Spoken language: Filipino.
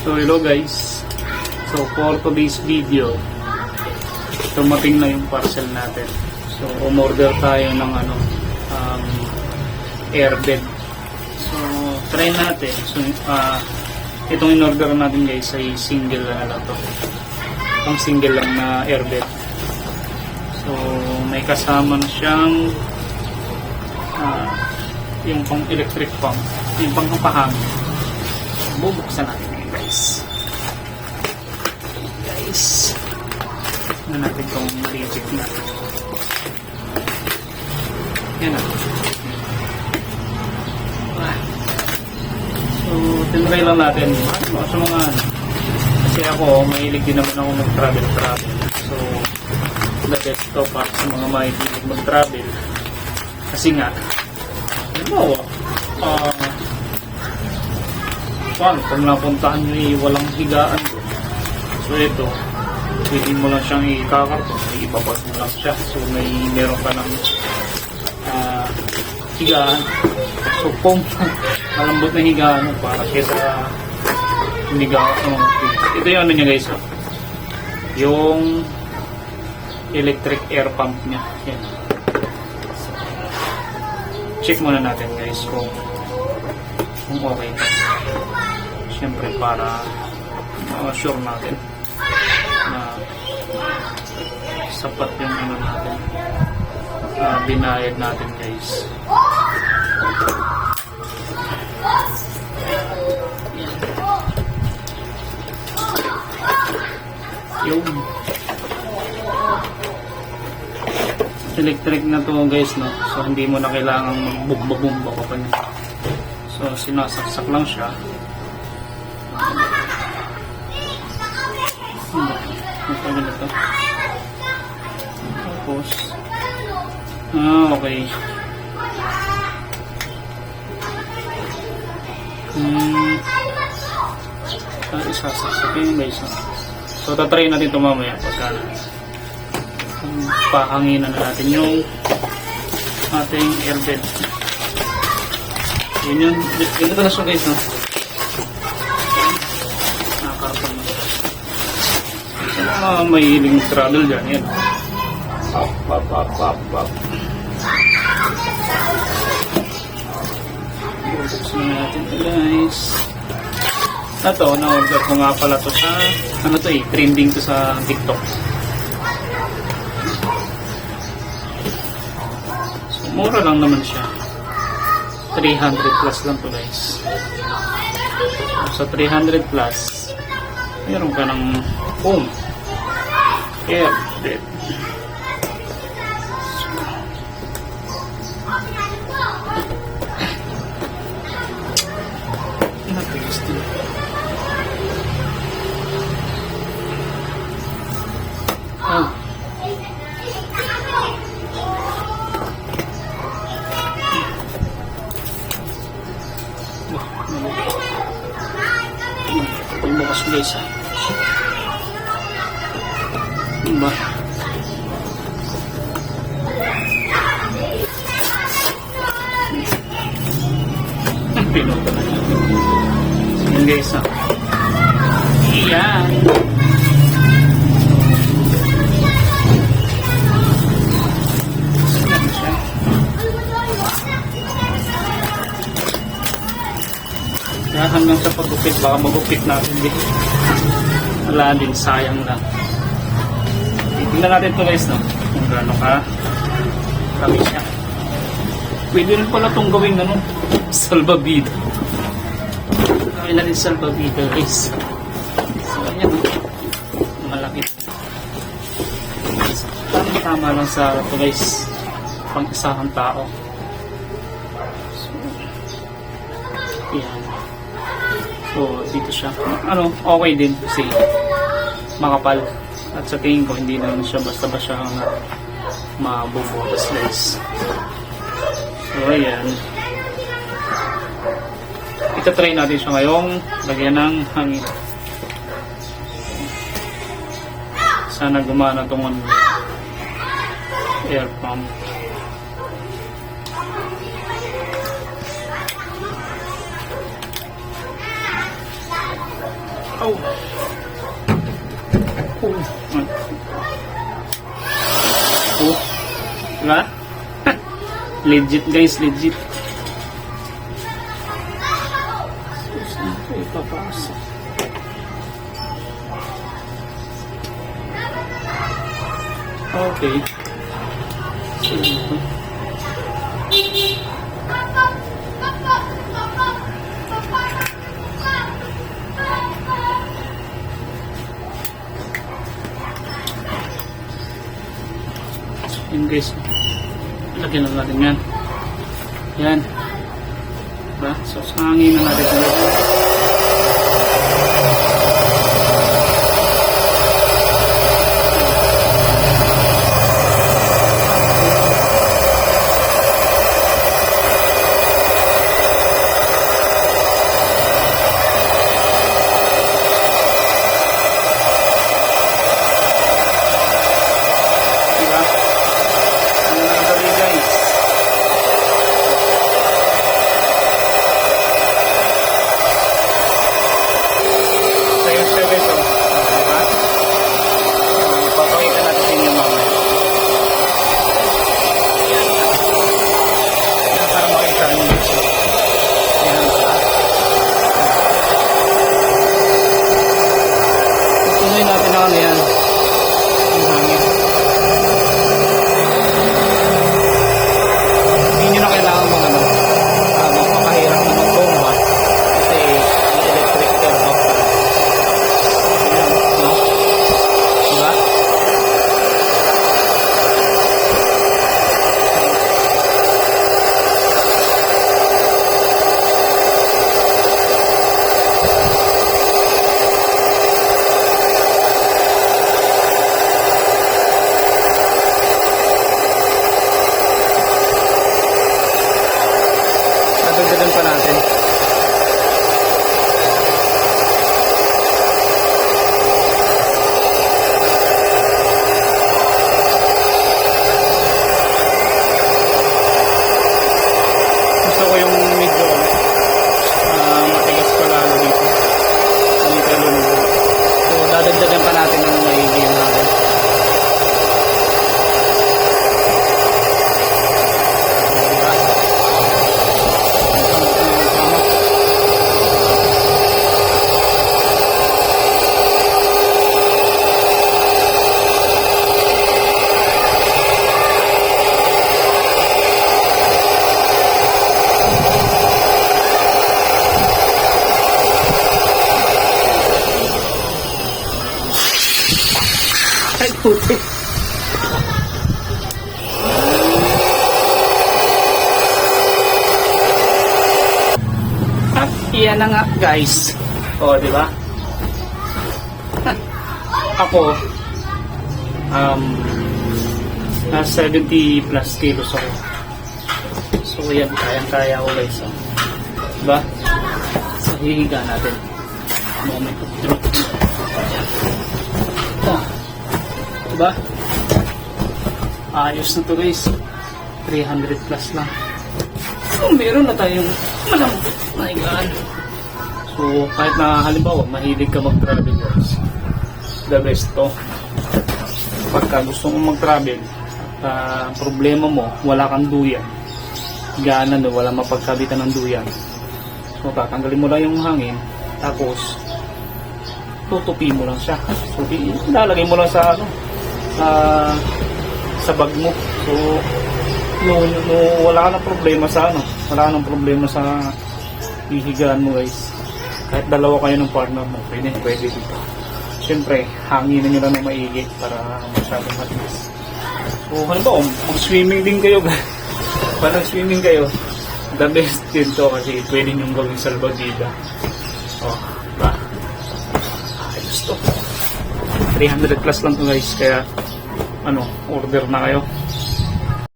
So hello guys. So for today's video, dumating na yung parcel natin. So umorder tayo ng airbed. So try natin. So itong in-order natin guys ay single na lang to. Ang single lang na airbed. So may kasama na siyang yung pang electric pump, yung pang pahangin. Bubuksan natin ngayon guys. Na natin itong reject na. Yan na. So tinry lang natin sa mga kasi ako mahilig din naman ako mag-travel. So the best to para sa mga mahilig mag-travel kasi nga paano kung napuntahan nyo walang higaan doon. So ito pwede mo lang siyang ikakarton, ibabag mo lang siya, so meron ka ng higaan. So kung malambot na higaan para siya sa higaan, ito yung ano niya guys, yung electric air pump niya. Yan. So, check muna natin guys kung okay ito. Siyempre para ma-assure natin na sapat yung ano natin, binayad natin guys. Yung electric na to guys, no? So hindi mo na kailangan magbubba ka pa niya. So sinasaksak lang siya. Ito. Tapos okay. Isasaksak yun guys, no? So tatry natin ito mamaya pagka pahanginan na natin yung ating airbed. Yun yun. Ito na siya guys, no? Nakakarapon na. Sa mga mahiling travel dyan, yan. Pop. Buksan na natin ito guys. Ito, na-order ko nga pala to sa trending to sa TikTok. So, mura lang naman siya. 300 plus lang to guys. So, sa 300 plus, meron ka ng home airbed. Bukas guys, ha? Diba? Pinuto na natin. Yan guys, ha? Iyan. Kaya hanggang sa pagupit, baka magupit natin din. Wala din, sayang lang. Tingnan natin ito guys, no? Kung gano'n ka kami siya. Pwede rin pala itong gawing salbabida. Gawin natin salbabida guys. So ayan, no? Malaki. Tama lang sa ito guys, pang isahang tao. So yan. So, dito siya. Okay din kasi makapal. At sa tingin ko, hindi naman siya basta-basta mabubutas guys. So, ayan. Ita-try natin siya ngayong lagyan ng hangin. Sana gumana itong air pump. Oh. Oh. Oh. Diba? Legit guys, legit. Saan ko ipapasok? Okay. So, yun guys, lagyan lang natin yan. Yan. Diba? So, hangin na natin ito. Dadagdagan pa natin. Gusto ko yung medyo matigas pa lalo dito. Dito lulubo. So dadagdagan pa natin ng maigi natin. Ay, puti. At iyan na nga guys. O, di ba? Ako, nasa 70 plus kilos ako. So, yan, kayang-kaya ko guys. So, diba? So, hihiga natin. Moment of truth. Oh. Diba? Ayos na to guys. 300 plus lang. So, meron na tayong malambot na higaan. So, kahit na halimbawa, mahilig ka mag-travel guys, the best to. Pagka gusto mong mag-travel at problema mo, wala kang duyan, higaan na, wala mapagkabitan ng duyan. So, tatanggalin mo lang yung hangin, tapos tutupi mo lang siya. So, ilalagay mo lang sa sa bag mo. So, wala ka ng problema sa wala ka ng problema sa hihigaan mo guys. Kahit dalawa kayo ng partner mo, pwede dito. Siyempre, hanginin nyo lang na maigi para masyadong matigas. So, halimbawa, mag-swimming din kayo guys. Para swimming kayo, the best din to kasi pwede nyo gawing salbagida. Oh, ba? Ayos to. 300 plus lang to guys, kaya order na kayo.